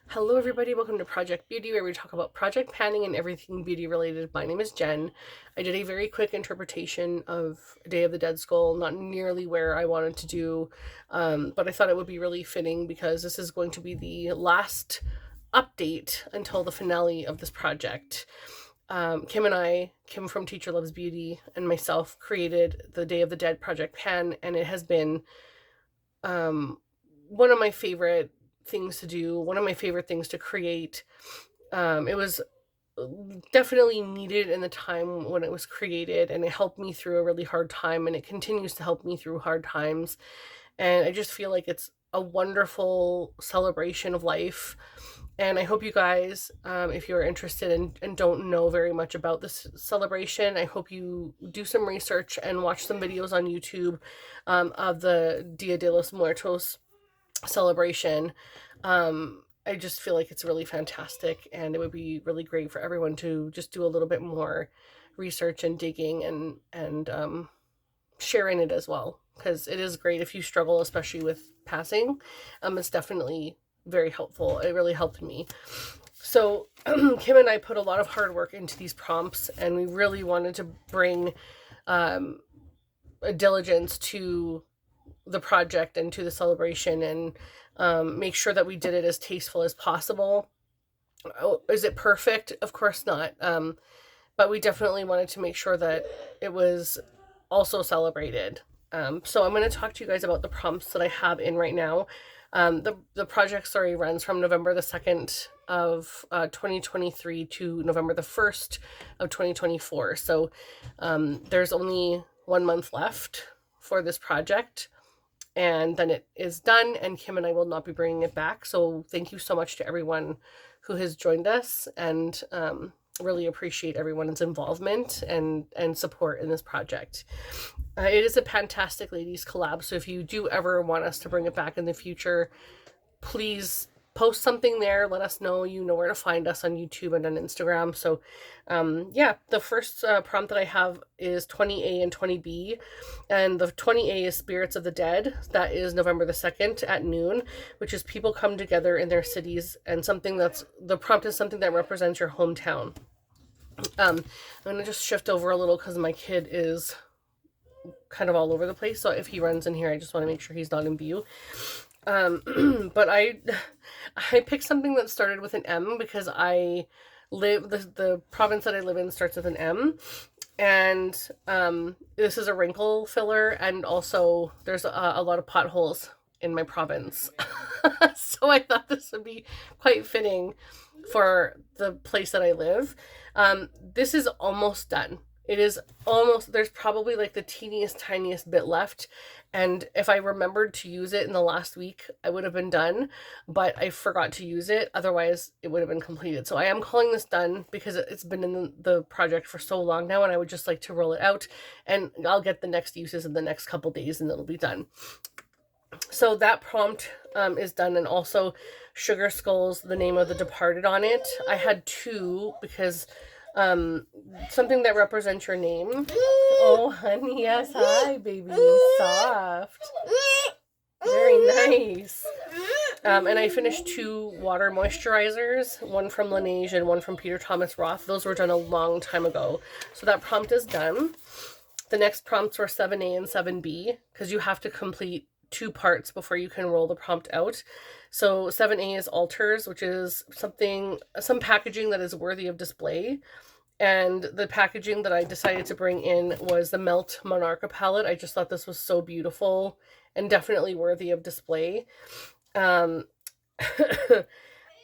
Hello everybody, welcome to Project Beauty, where we talk about project planning and everything beauty related. My name is Jen. I did a very quick interpretation of Day of the Dead Skull, not nearly where I wanted to do, but I thought it would be really fitting because this is going to be the last update until the finale of this project. Kim from Teacher Loves Beauty, and myself created the Day of the Dead project pan, and it has been um, one of my favorite things to do, one of my favorite things to create. It was definitely needed in the time when it was created, and it helped me through a really hard time, and it continues to help me through hard times. And I just feel like it's a wonderful celebration of life. And I hope you guys, if you're interested and don't know very much about this celebration, I hope you do some research and watch some videos on YouTube of the Dia de los Muertos celebration. I just feel like it's really fantastic, and it would be really great for everyone to just do a little bit more research and digging and sharing it as well, because it is great if you struggle, especially with passing. It's definitely very helpful. It really helped me. So Kim and I put a lot of hard work into these prompts, and we really wanted to bring um, a diligence to the project and to the celebration, and make sure that we did it as tasteful as possible. Oh, is it perfect? Of course not. But we definitely wanted to make sure that it was also celebrated. So I'm going to talk to you guys about the prompts that I have in right now. The project story runs from November the 2nd of 2023 to November the 1st of 2024. So there's only 1 month left for this project, and then it is done, and Kim and I will not be bringing it back. So thank you so much to everyone who has joined us, and really appreciate everyone's involvement and support in this project. It is a fantastic ladies collab, so if you do ever want us to bring it back in the future, please post something there. Let us know. You know where to find us on YouTube and on Instagram. So yeah, the first prompt that I have is 20A and 20B, and the 20A is Spirits of the Dead. That is November the 2nd at noon, which is people come together in their cities, and something that's the prompt is something that represents your hometown. I'm gonna just shift over a little because my kid is kind of all over the place, so if he runs in here, I just want to make sure he's not in view. But I picked something that started with an M because I live the province that I live in starts with an M, and this is a wrinkle filler, and also there's a lot of potholes in my province. So I thought this would be quite fitting for the place that I live. This is almost done. It is almost, there's probably like the teeniest, tiniest bit left. And if I remembered to use it in the last week, I would have been done, but I forgot to use it. Otherwise, it would have been completed. So I am calling this done because it's been in the project for so long now, and I would just like to roll it out, and I'll get the next uses in the next couple days, and it'll be done. So that prompt is done, and also Sugar Skulls, the name of the departed on it. I had two because something that represents your name. Oh, honey, yes, hi, baby, soft, very nice. And I finished two water moisturizers, one from Laneige and one from Peter Thomas Roth. Those were done a long time ago. So that prompt is done. The next prompts were 7A and 7B because you have to complete two parts before you can roll the prompt out. So 7A is altars, which is some packaging that is worthy of display. And the packaging that I decided to bring in was the Melt Monarcha palette. I just thought this was so beautiful and definitely worthy of display. Um,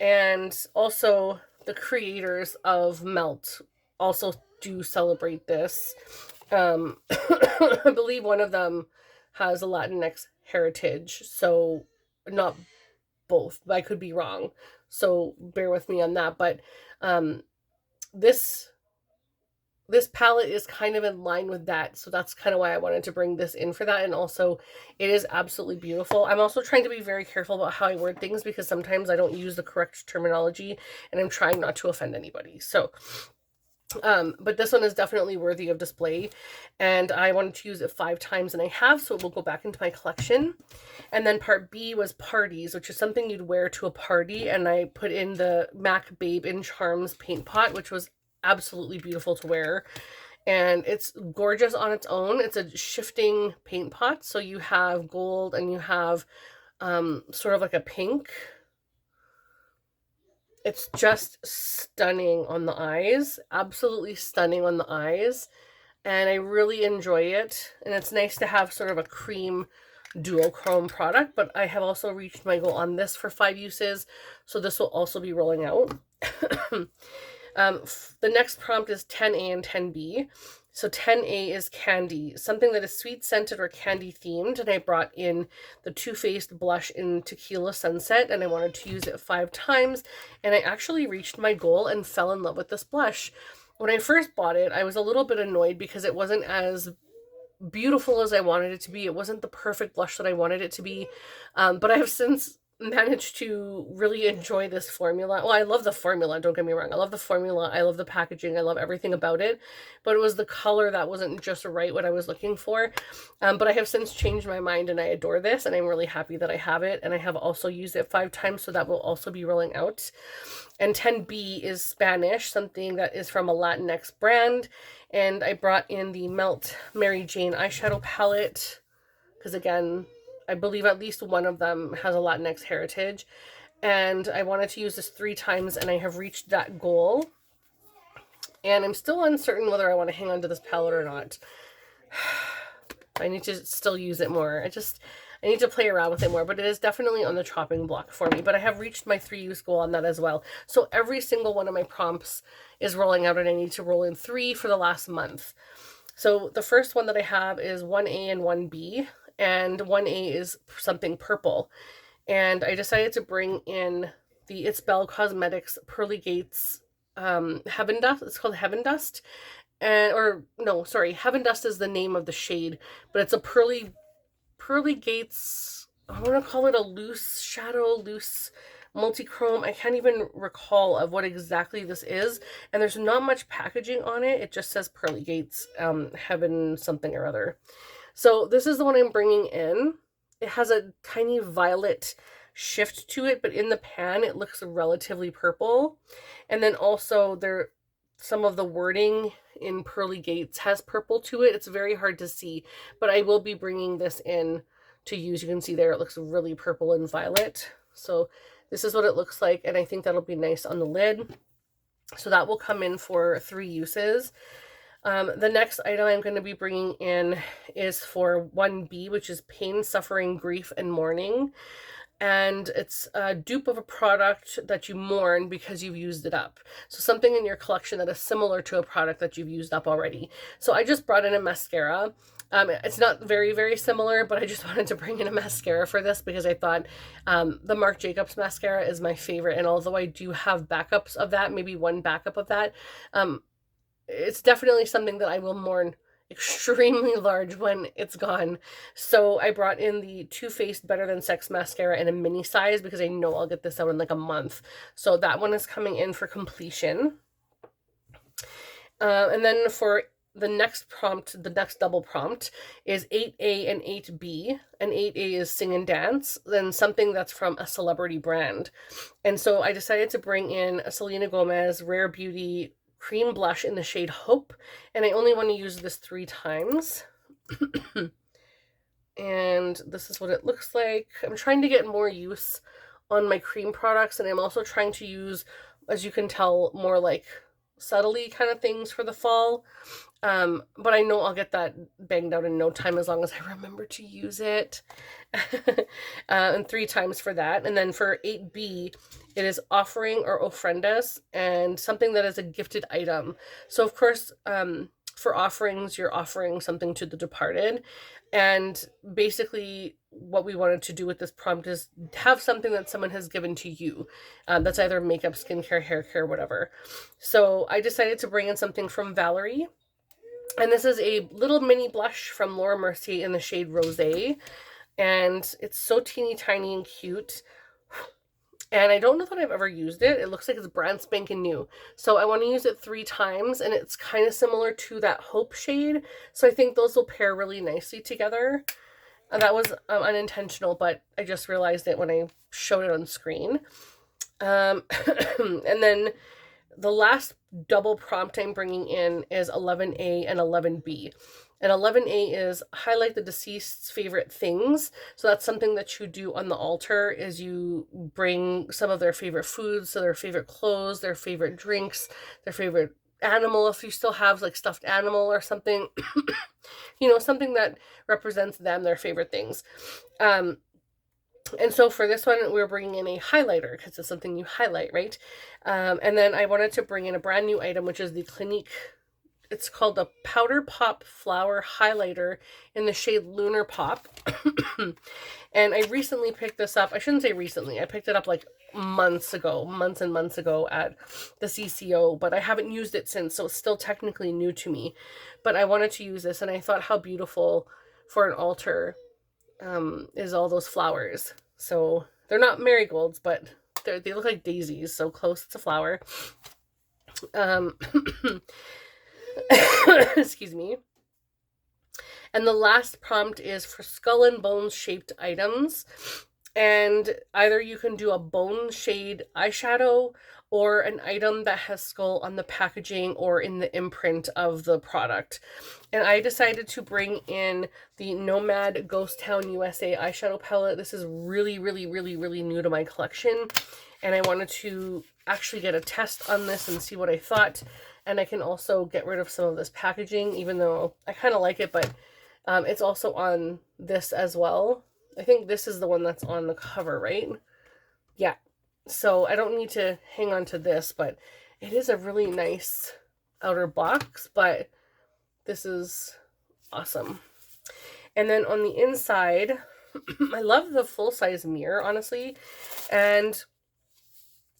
and also the creators of Melt also do celebrate this. I believe one of them has a Latinx heritage, so not both. I could be wrong, so bear with me on that. But um, this this palette is kind of in line with that, so that's kind of why I wanted to bring this in for that. And also, it is absolutely beautiful. I'm also trying to be very careful about how I word things because sometimes I don't use the correct terminology, and I'm trying not to offend anybody. So But this one is definitely worthy of display, and I wanted to use it 5 times, and I have, so it will go back into my collection. And then part B was parties, which is something you'd wear to a party, and I put in the MAC Babe in Charms paint pot, which was absolutely beautiful to wear. And it's gorgeous on its own. It's a shifting paint pot, so you have gold and you have sort of like a pink. It's just stunning on the eyes, absolutely stunning on the eyes, and I really enjoy it. And it's nice to have sort of a cream duochrome product, but I have also reached my goal on this for 5 uses, so this will also be rolling out. The next prompt is 10A and 10B. So 10A is candy, something that is sweet scented or candy themed, and I brought in the Too Faced blush in Tequila Sunset, and I wanted to use it 5 times, and I actually reached my goal and fell in love with this blush. When I first bought it, I was a little bit annoyed because it wasn't as beautiful as I wanted it to be. It wasn't the perfect blush that I wanted it to be, but I have since managed to really enjoy this formula. Well, I love the formula, don't get me wrong. I love the formula. I love the packaging. I love everything about it. But it was the color that wasn't just right what I was looking for. But I have since changed my mind and I adore this, and I'm really happy that I have it. And I have also used it 5 times, so that will also be rolling out. And 10B is Spanish, something that is from a Latinx brand. And I brought in the Melt Mary Jane eyeshadow palette, because again, I believe at least one of them has a Latinx heritage. And I wanted to use this 3 times, and I have reached that goal. And I'm still uncertain whether I want to hang on to this palette or not. I need to still use it more. I need to play around with it more, but it is definitely on the chopping block for me. But I have reached my 3 use goal on that as well. So every single one of my prompts is rolling out, and I need to roll in 3 for the last month. So the first one that I have is 1A and 1B, and 1A is something purple. And I decided to bring in the It's Belle Cosmetics Pearly Gates Heaven Dust. It's called Heaven Dust. Heaven Dust is the name of the shade, but it's a Pearly Gates, I want to call it a loose shadow, loose multi-chrome. I can't even recall of what exactly this is, and there's not much packaging on it. It just says Pearly Gates Heaven something or other. So this is the one I'm bringing in. It has a tiny violet shift to it, but in the pan it looks relatively purple. And then also some of the wording in Pearly Gates has purple to it. It's very hard to see, but I will be bringing this in to use. You can see there it looks really purple and violet. So this is what it looks like, and I think that'll be nice on the lid. So that will come in for 3 uses. The next item I'm going to be bringing in is for 1B, which is Pain, Suffering, Grief, and Mourning. And it's a dupe of a product that you mourn because you've used it up. So something in your collection that is similar to a product that you've used up already. So I just brought in a mascara. It's not very, very similar, but I just wanted to bring in a mascara for this because I thought the Marc Jacobs mascara is my favorite. And although I do have backups of that, maybe one backup of that, it's definitely something that I will mourn extremely large when it's gone. So I brought in the Too Faced Better Than Sex mascara in a mini size because I know I'll get this out in like a month. So that one is coming in for completion. And then for the next prompt, the next double prompt is 8A and 8B. And 8A is Sing and Dance, then something that's from a celebrity brand. And so I decided to bring in a Selena Gomez Rare Beauty cream blush in the shade Hope, and I only want to use this 3 times. And this is what it looks like. I'm trying to get more use on my cream products, and I'm also trying to use, as you can tell, more like subtly kind of things for the fall. But I know I'll get that banged out in no time as long as I remember to use it. And 3 times for that. And then for 8B, it is Offering or Ofrendas, and something that is a gifted item. So of course, for offerings, you're offering something to the departed. And basically what we wanted to do with this prompt is have something that someone has given to you. That's either makeup, skincare, hair care, whatever. So I decided to bring in something from Valerie. And this is a little mini blush from Laura Mercier in the shade Rosé. And it's so teeny tiny and cute. And I don't know that I've ever used it. It looks like it's brand spanking new. So I want to use it 3 times, and it's kind of similar to that Hope shade. So I think those will pair really nicely together. And that was unintentional, but I just realized it when I showed it on screen. And then the last double prompt I'm bringing in is 11A and 11B. And 11A is highlight the deceased's favorite things. So that's something that you do on the altar, is you bring some of their favorite foods, so their favorite clothes, their favorite drinks, their favorite animal, if you still have like stuffed animal or something, something that represents them, their favorite things. And so for this one, we're bringing in a highlighter because it's something you highlight, right? And then I wanted to bring in a brand new item, which is the Clinique. It's called the Powder Pop Flower Highlighter in the shade Lunar Pop. And I recently picked this up. I shouldn't say recently. I picked it up like months and months ago at the CCO, but I haven't used it since, so it's still technically new to me. But I wanted to use this, and I thought how beautiful for an altar is all those flowers. So they're not marigolds, but they look like daisies, so close to flower. Excuse me. And the last prompt is for skull and bones shaped items. And either you can do a bone shade eyeshadow or an item that has skull on the packaging or in the imprint of the product. And I decided to bring in the Nomad Ghost Town USA eyeshadow palette. This is really, really, really, really new to my collection. And I wanted to actually get a test on this and see what I thought. And I can also get rid of some of this packaging, even though I kind of like it, but it's also on this as well. I think this is the one that's on the cover, right? Yeah. So I don't need to hang on to this, but it is a really nice outer box, but this is awesome. And then on the inside, I love the full-size mirror, honestly. And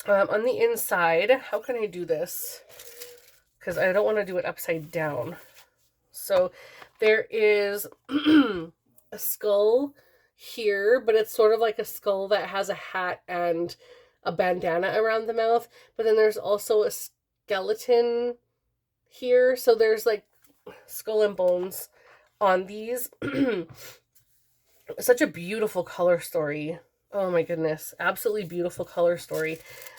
on the inside, how can I do this? Because I don't want to do it upside down. So there is a skull here, but it's sort of like a skull that has a hat and a bandana around the mouth. But then there's also a skeleton here. So there's like skull and bones on these. Such a beautiful color story. Oh my goodness. Absolutely beautiful color story.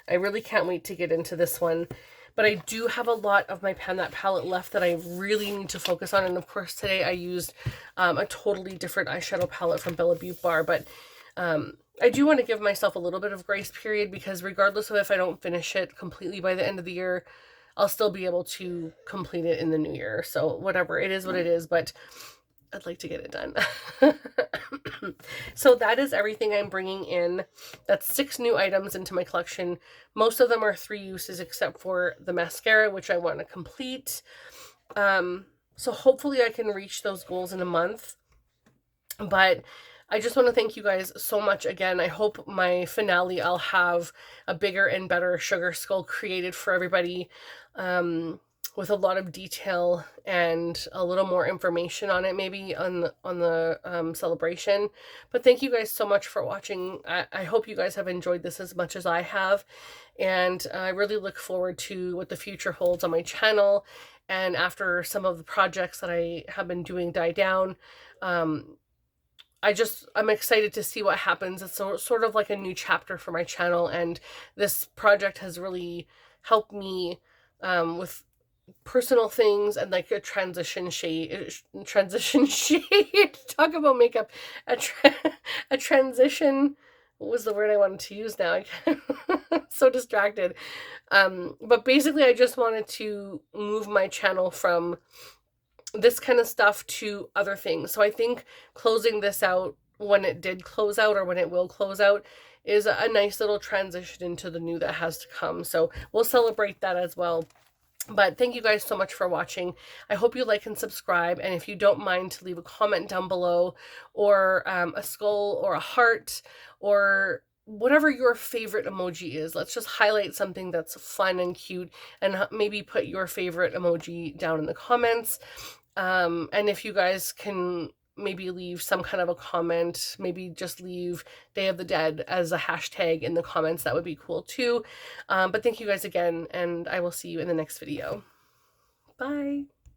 I really can't wait to get into this one. But I do have a lot of my Pan That palette left that I really need to focus on. And of course, today I used a totally different eyeshadow palette from Bella Beauty Bar. But I do want to give myself a little bit of grace period, because regardless of if I don't finish it completely by the end of the year, I'll still be able to complete it in the new year. So whatever, it is what it is. But I'd like to get it done. So that is everything I'm bringing in. That's 6 new items into my collection. Most of them are 3 uses except for the mascara, which I want to complete. So hopefully I can reach those goals in a month. But I just want to thank you guys so much again. I hope my finale, I'll have a bigger and better sugar skull created for everybody. With a lot of detail and a little more information on it, maybe on the celebration. But thank you guys so much for watching. I hope you guys have enjoyed this as much as I have, and I really look forward to what the future holds on my channel. And after some of the projects that I have been doing die down, I'm excited to see what happens. It's sort of like a new chapter for my channel, and this project has really helped me with personal things and like a transition shade. Talk about makeup. A transition. What was the word I wanted to use now? I'm so distracted. But basically I just wanted to move my channel from this kind of stuff to other things. So I think closing this out, when it did close out, or when it will close out, is a nice little transition into the new that has to come. So we'll celebrate that as well. But thank you guys so much for watching. I hope you like and subscribe. And if you don't mind to leave a comment down below, or a skull or a heart, or whatever your favorite emoji is. Let's just highlight something that's fun and cute, and maybe put your favorite emoji down in the comments. And if you guys can maybe leave some kind of a comment, maybe just leave Day of the Dead as a hashtag in the comments. That would be cool too. But thank you guys again, and I will see you in the next video. Bye.